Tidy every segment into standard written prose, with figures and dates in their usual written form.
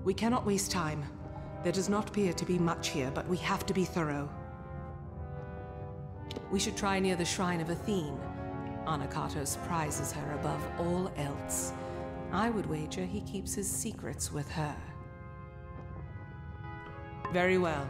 We cannot waste time. There does not appear to be much here, but we have to be thorough. We should try near the shrine of Athene. Anakatos prizes her above all else. I would wager he keeps his secrets with her. Very well.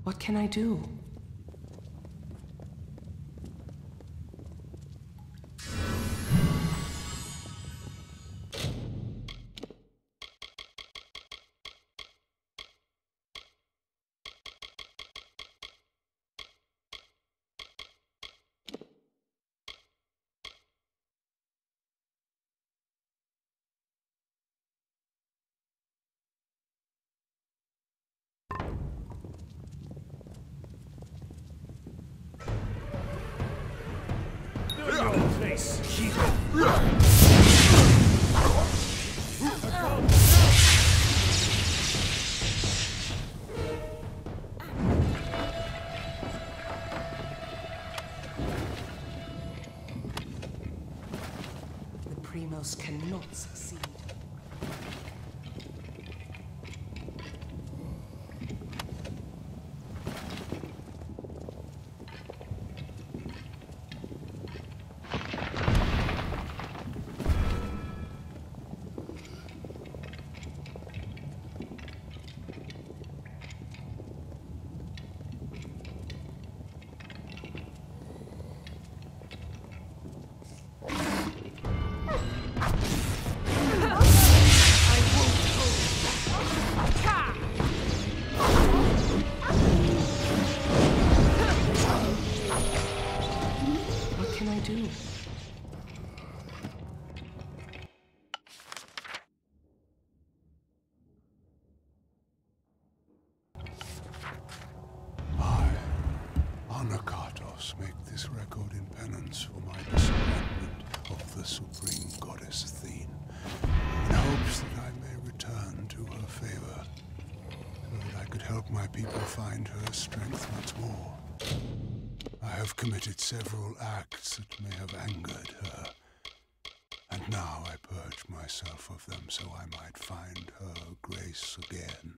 What can I do? The Primos cannot succeed. Make this record in penance for my disappointment of the supreme goddess Athene, in hopes that I may return to her favor, so that I could help my people find her strength once more. I have committed several acts that may have angered her, and now I purge myself of them so I might find her grace again.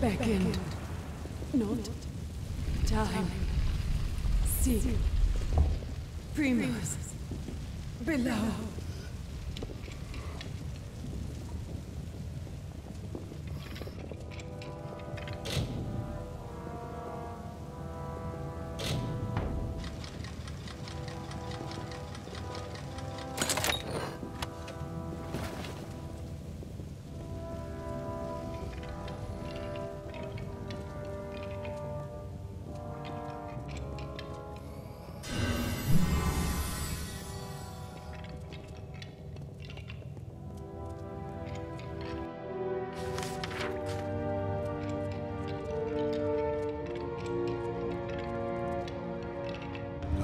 beckoned, not time. See, Primus, below.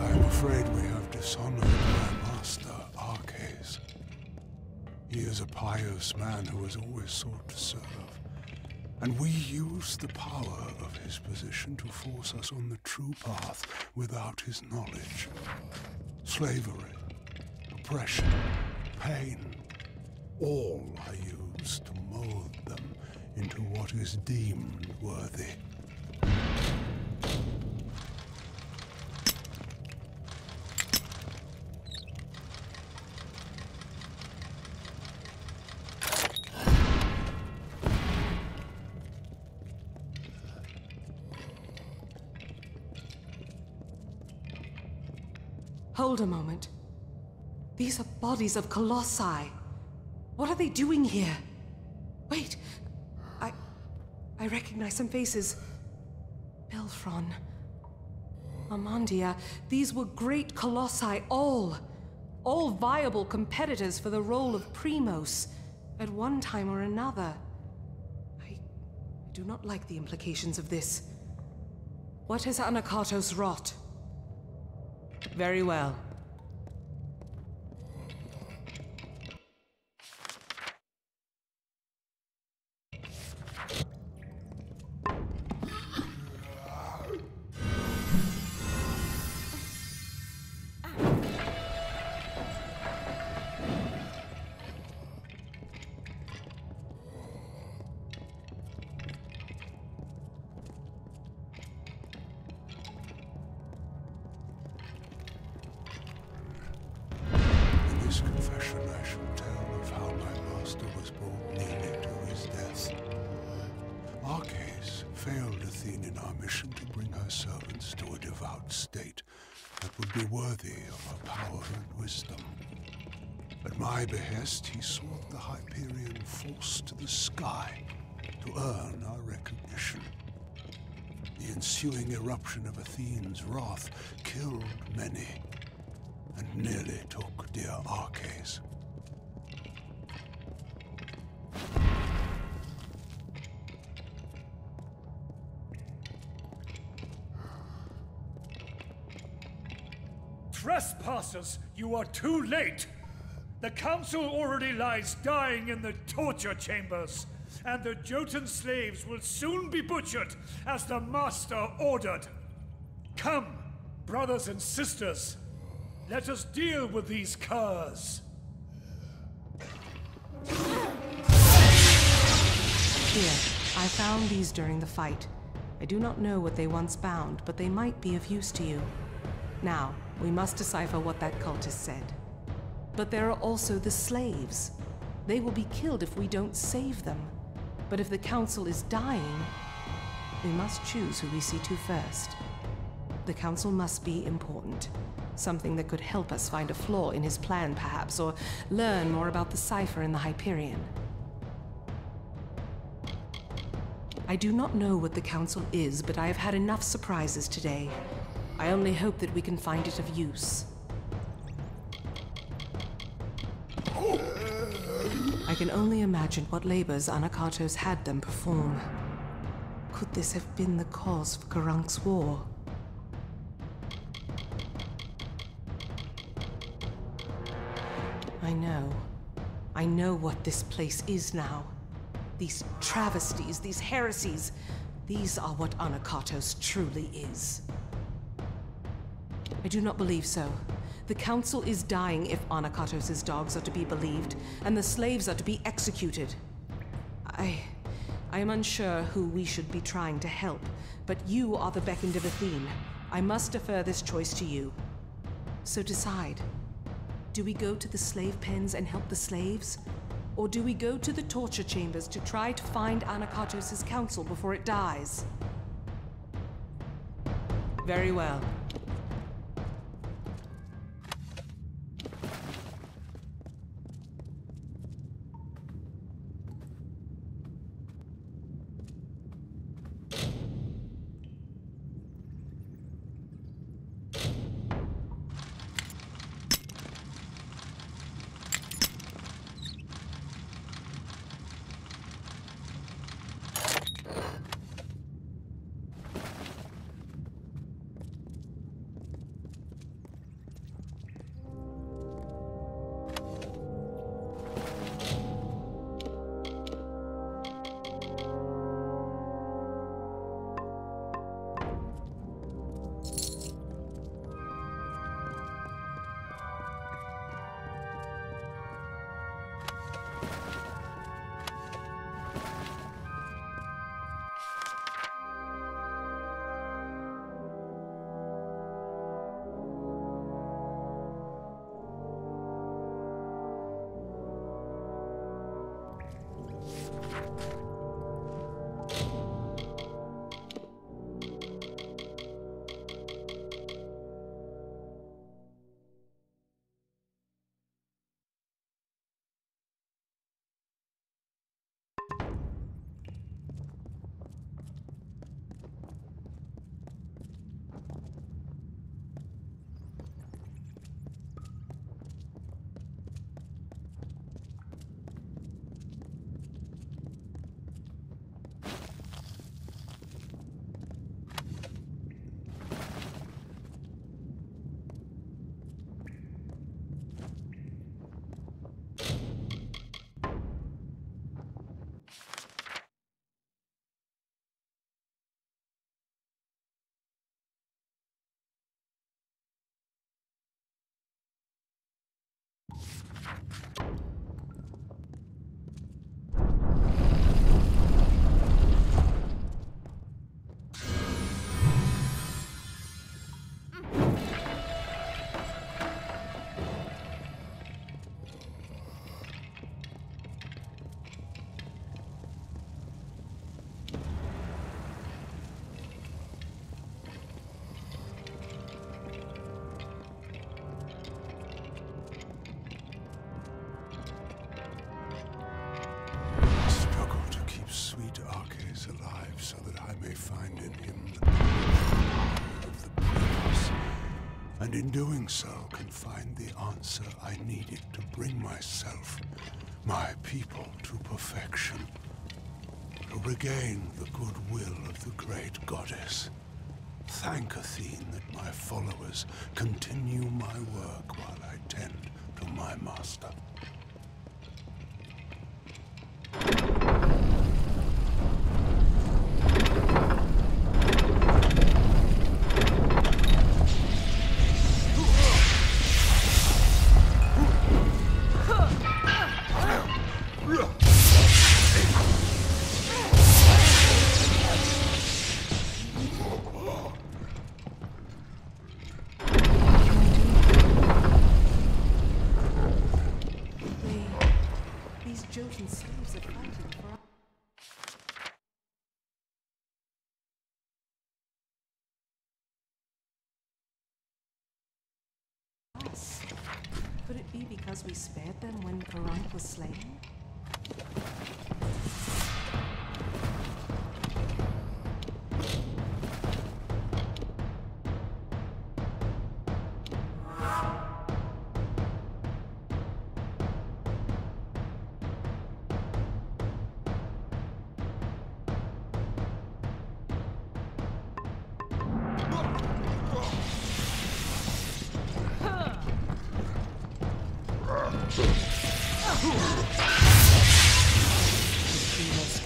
I'm afraid we have dishonored my master, Arcades. He is a pious man who has always sought to serve, and we use the power of his position to force us on the true path without his knowledge. Slavery, oppression, pain, all are used to mold them into what is deemed worthy. Hold a moment. These are bodies of Kollossae. What are they doing here? Wait. I recognize some faces. Belfron. Amandia. These were great Kollossae, all viable competitors for the role of Primos at one time or another. I do not like the implications of this. What has Anakatos wrought? Very well. Confession I shall tell of how my master was brought nearly to his death. Arcades failed Athene in our mission to bring her servants to a devout state that would be worthy of her power and wisdom. At my behest, he sought the Hyperion force to the sky to earn our recognition. The ensuing eruption of Athene's wrath killed many, and nearly took dear Arcades. Trespassers, you are too late! The council already lies dying in the torture chambers, and the Jotun slaves will soon be butchered as the master ordered. Come, brothers and sisters, let us deal with these curs. Here, I found these during the fight. I do not know what they once bound, but they might be of use to you. Now, we must decipher what that cultist said. But there are also the slaves. They will be killed if we don't save them. But if the council is dying, we must choose who we see to first. The council must be important. Something that could help us find a flaw in his plan, perhaps, or learn more about the cipher in the Hyperion. I do not know what the council is, but I have had enough surprises today. I only hope that we can find it of use. I can only imagine what labors Anakatos had them perform. Could this have been the cause for Karank's war? I know what this place is now. These travesties, these heresies, these are what Anakatos truly is. I do not believe so. The council is dying if Anakatos' dogs are to be believed, and the slaves are to be executed. I I am unsure who we should be trying to help, but you are the beckoned of Athene. I must defer this choice to you. So decide. Do we go to the slave pens and help the slaves? Or do we go to the torture chambers to try to find Anakatos' council before it dies? Very well. So that I may find in him the power of the previous, and in doing so can find the answer I needed to bring myself, my people, to perfection, to regain the goodwill of the great goddess. Thank Athene that my followers continue my work while I tend to my master. Could it be because we spared them when Perant was slain?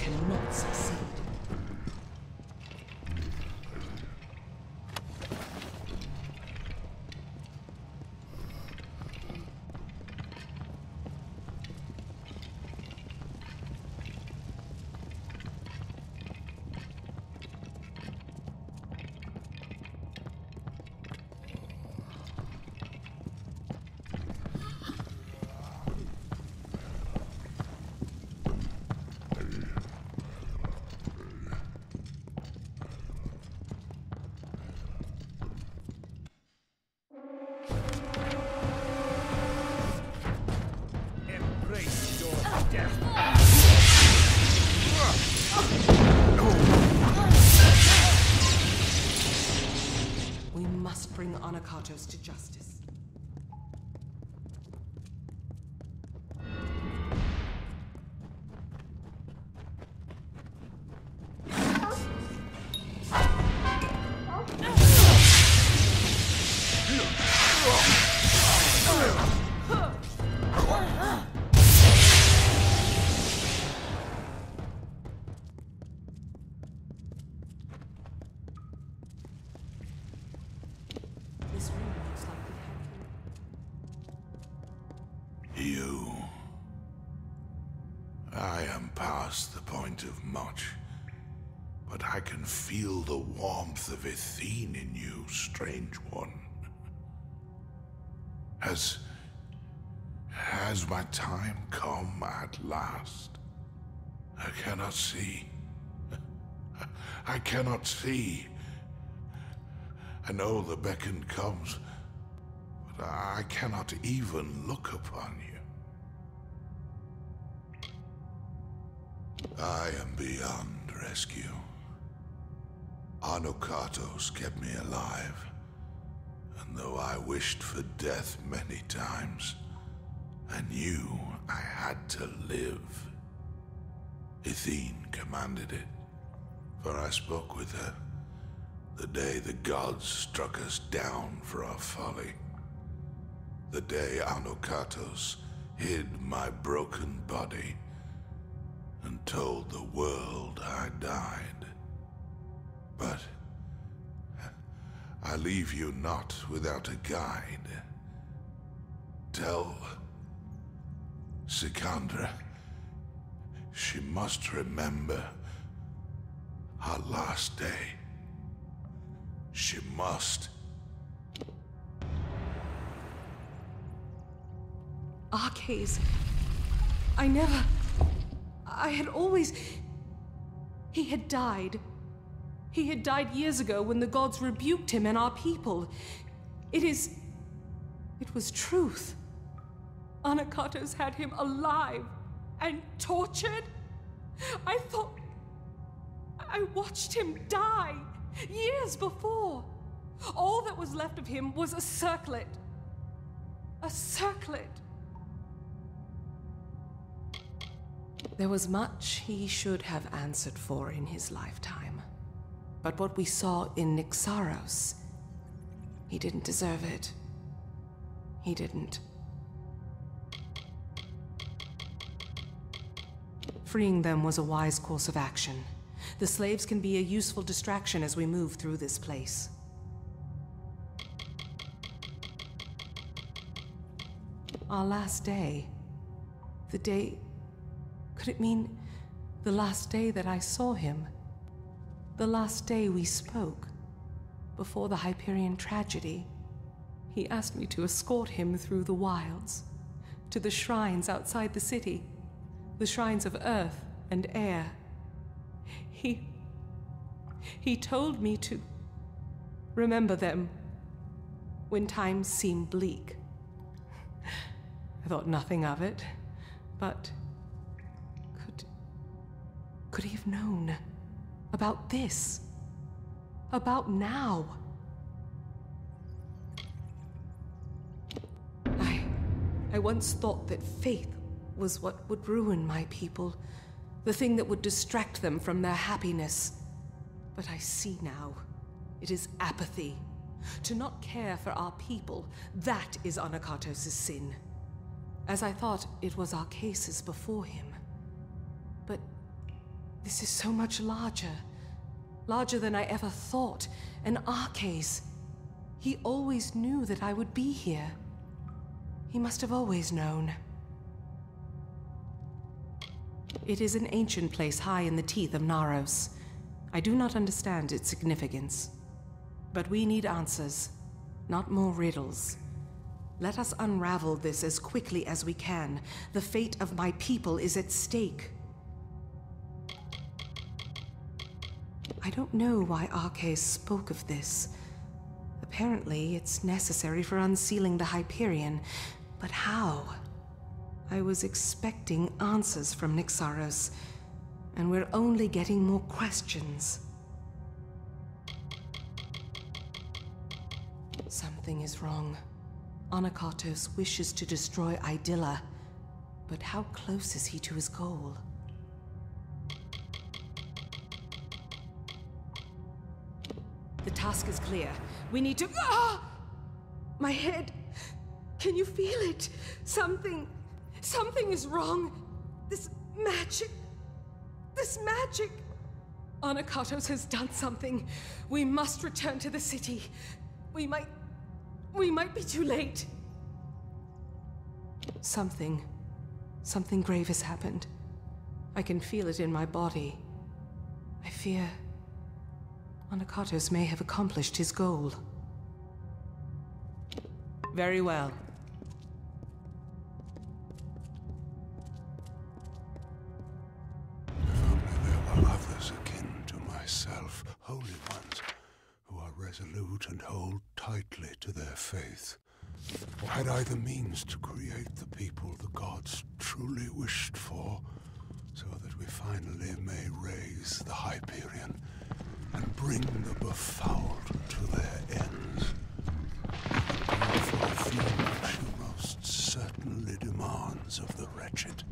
Cannot succeed. death. We must bring Anakatos to justice. This room looks like it had You. I am past the point of much, but I can feel the warmth of Athene in you, strange one. Has my time come at last? I cannot see. I cannot see. I know the beckon comes, but I cannot even look upon you. I am beyond rescue. Anakatos kept me alive, and though I wished for death many times, I knew I had to live. Athene commanded it, for I spoke with her the day the gods struck us down for our folly. The day Anakatos hid my broken body and told the world I died. But I leave you not without a guide. Tell Secandra she must remember her last day. She must. Arcades. I had always... He had died. He had died years ago when the gods rebuked him and our people. It was truth. Anakatos had him alive and tortured. I thought... I watched him die years before. All that was left of him was a circlet. A circlet. There was much he should have answered for in his lifetime. But what we saw in Nyxaros, he didn't deserve it. He didn't. Freeing them was a wise course of action. The slaves can be a useful distraction as we move through this place. Our last day. The day... Could it mean the last day that I saw him? The last day we spoke, before the Hyperion tragedy. He asked me to escort him through the wilds, to the shrines outside the city, the shrines of earth and air. He told me to remember them when times seem bleak. I thought nothing of it, but could he have known about this? About now? I once thought that faith was what would ruin my people, the thing that would distract them from their happiness. But I see now, it is apathy. To not care for our people, that is Anakatos' sin. As I thought it was our cases before him. But this is so much larger. Larger than I ever thought. An Arcase. He always knew that I would be here. He must have always known. It is an ancient place high in the Teeth of Naros. I do not understand its significance. But we need answers, not more riddles. Let us unravel this as quickly as we can. The fate of my people is at stake. I don't know why Arcase spoke of this. Apparently, it's necessary for unsealing the Hyperion. But how? I was expecting answers from Nyxaros, and we're only getting more questions. Something is wrong. Anakatos wishes to destroy Idylla, but how close is he to his goal? The task is clear. We need to... Ah! My head! Can you feel it? Something is wrong. This magic... Anakatos has done something. We must return to the city. We might be too late. Something grave has happened. I can feel it in my body. I fear Anakatos may have accomplished his goal. Very well. If only there were others akin to myself, holy ones, who are resolute and hold tightly to their faith. Or had I the means to create the people the gods truly wished for, so that we finally may raise the Hyperion and bring the befouled to their ends. And for a theme which she most certainly demands of the wretched.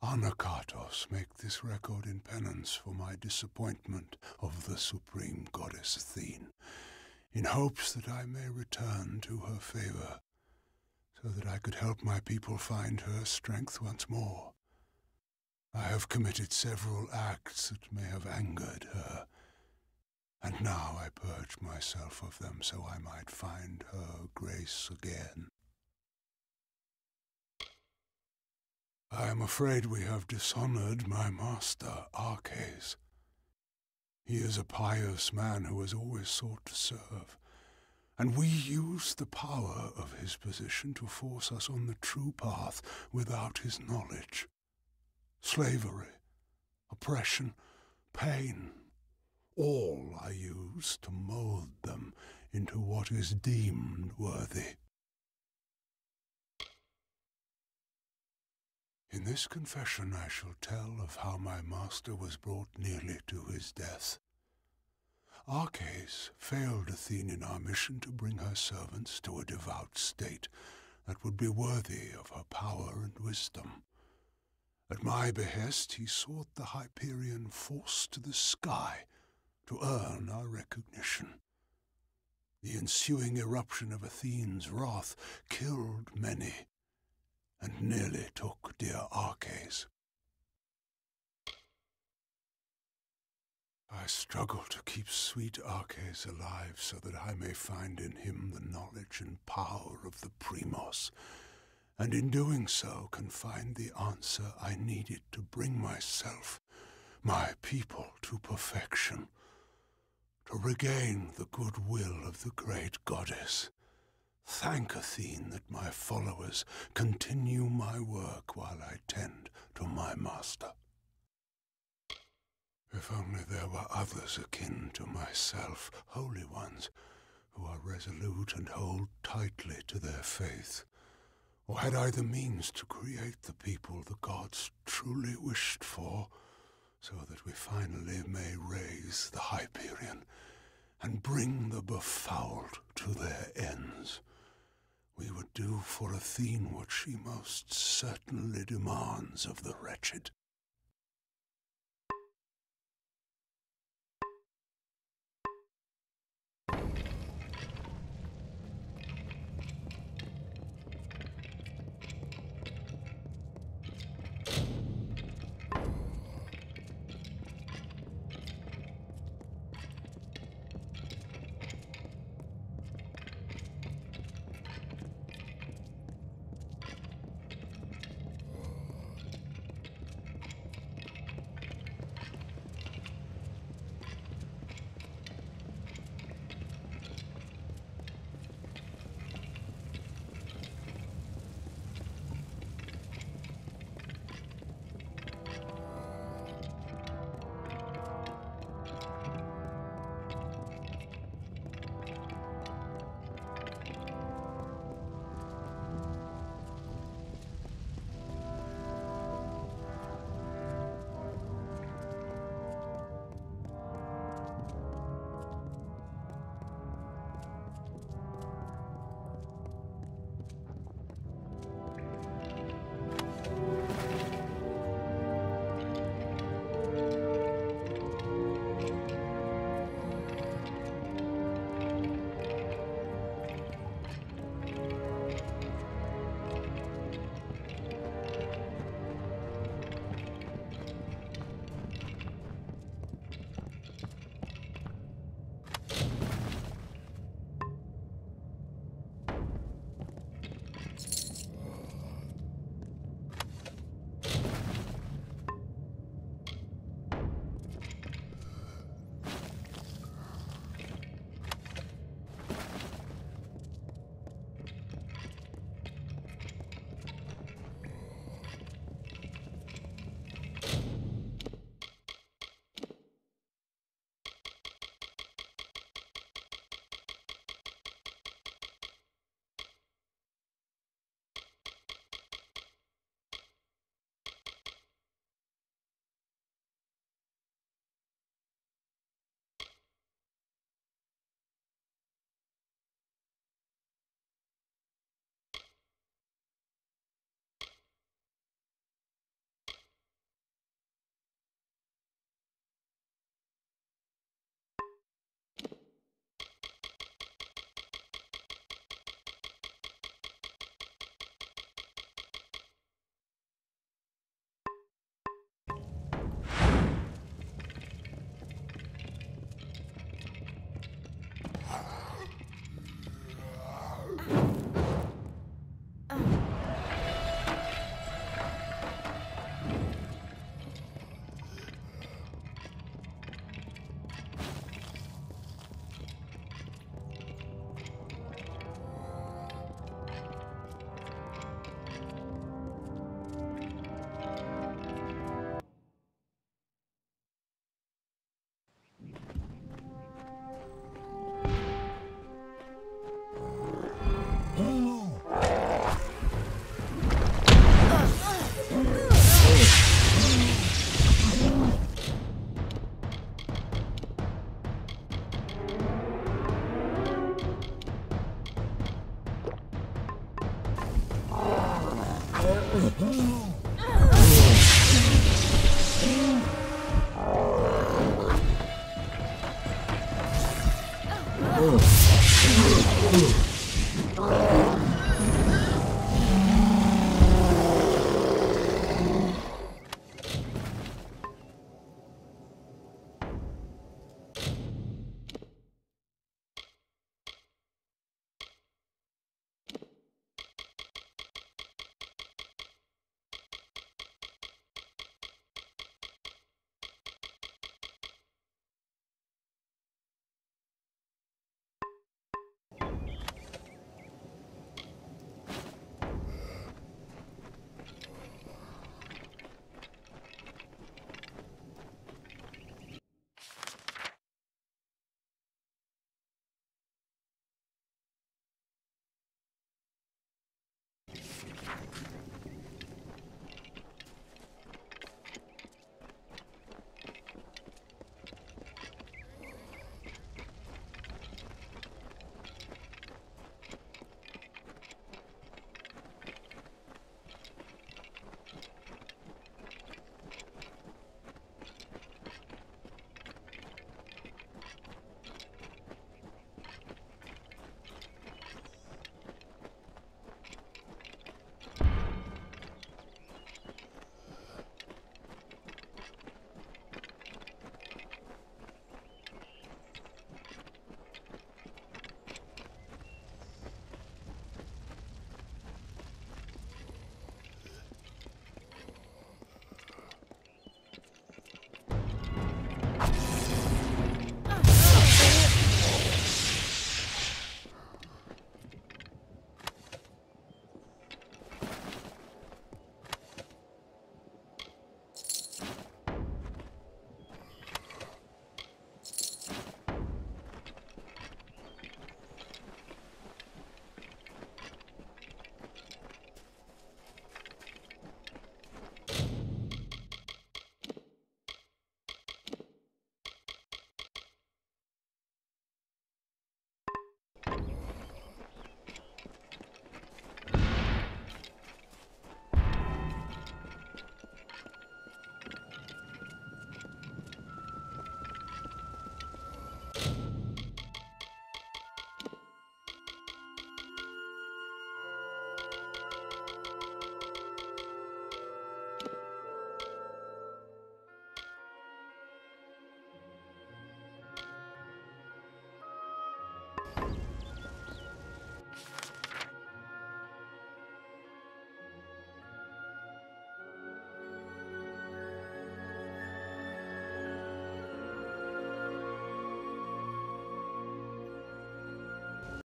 Anakatos, make this record in penance for my disappointment of the supreme goddess Athene, in hopes that I may return to her favor, so that I could help my people find her strength once more. I have committed several acts that may have angered her, and now I purge myself of them so I might find her grace again. I am afraid we have dishonored my master, Arches. He is a pious man who has always sought to serve, and we use the power of his position to force us on the true path without his knowledge. Slavery, oppression, pain, all I use to mold them into what is deemed worthy. In this confession I shall tell of how my master was brought nearly to his death. Arches failed Athene in our mission to bring her servants to a devout state that would be worthy of her power and wisdom. At my behest he sought the Hyperion force to the sky to earn our recognition. The ensuing eruption of Athene's wrath killed many, and nearly took dear Arches. I struggle to keep sweet Arches alive so that I may find in him the knowledge and power of the Primos, and in doing so can find the answer I needed to bring myself, my people, to perfection, to regain the goodwill of the great goddess. Thank Athene that my followers continue my work while I tend to my master. If only there were others akin to myself, holy ones, who are resolute and hold tightly to their faith. Or had I the means to create the people the gods truly wished for, so that we finally may raise the Hyperion and bring the befouled to their ends. We would do for Athene what she most certainly demands of the wretched. Oh.